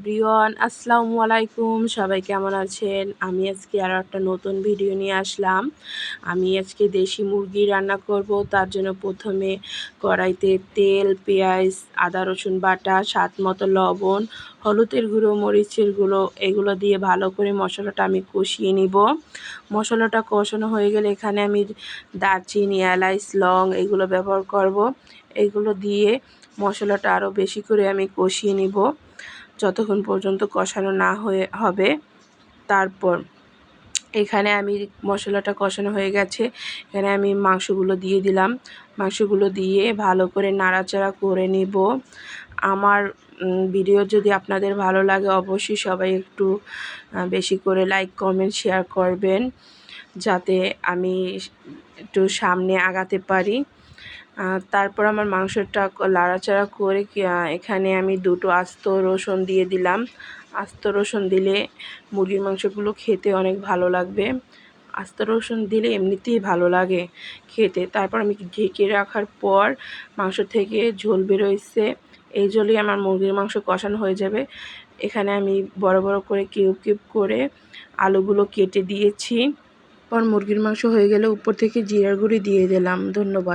Everyone, আসসালামু আলাইকুম। সবাই কেমন আছেন? আমি আজকে আরও একটা নতুন ভিডিও নিয়ে আসলাম। আমি আজকে দেশি মুরগি রান্না করব। তার জন্য প্রথমে কড়াইতে তেল, পেঁয়াজ, আদা রসুন বাটা, স্বাদ মতো লবণ, হলুদের গুঁড়ো, মরিচের গুঁড়ো এগুলো দিয়ে ভালো করে মশলাটা আমি কষিয়ে নিব। মশলাটা কষানো হয়ে গেলে এখানে আমি দারচিনি, এলাচ, লং এগুলো ব্যবহার করব। এগুলো দিয়ে মশলাটা আরও বেশি করে আমি কষিয়ে নিব যতক্ষণ পর্যন্ত কষানো না হবে। তারপর এখানে আমি মশলাটা কষানো হয়ে গেছে, এখানে আমি মাংসগুলো দিয়ে দিলাম। মাংসগুলো দিয়ে ভালো করে নাড়াচাড়া করে নিব। আমার ভিডিও যদি আপনাদের ভালো লাগে অবশ্যই সবাই একটু বেশি করে লাইক, কমেন্ট, শেয়ার করবেন যাতে আমি একটু সামনে আগাতে পারি। তারপর আমার মাংসটা নাড়াচাড়া করে এখানে আমি দুটো আস্ত রসুন দিয়ে দিলাম। আস্ত রসুন দিলে মুরগির মাংসগুলো খেতে অনেক ভালো লাগবে। আস্ত রসুন দিলে এমনিতেই ভালো লাগে খেতে। তারপর আমি ঢেকে রাখার পর মাংস থেকে ঝোল বেরোইছে, এই ঝোলেই আমার মুরগির মাংস কষানো হয়ে যাবে। এখানে আমি বড় বড় করে কিউব কিউব করে আলুগুলো কেটে দিয়েছি। পর মুরগির মাংস হয়ে গেলে উপর থেকে জিরার গুঁড়ি দিয়ে দিলাম। ধন্যবাদ।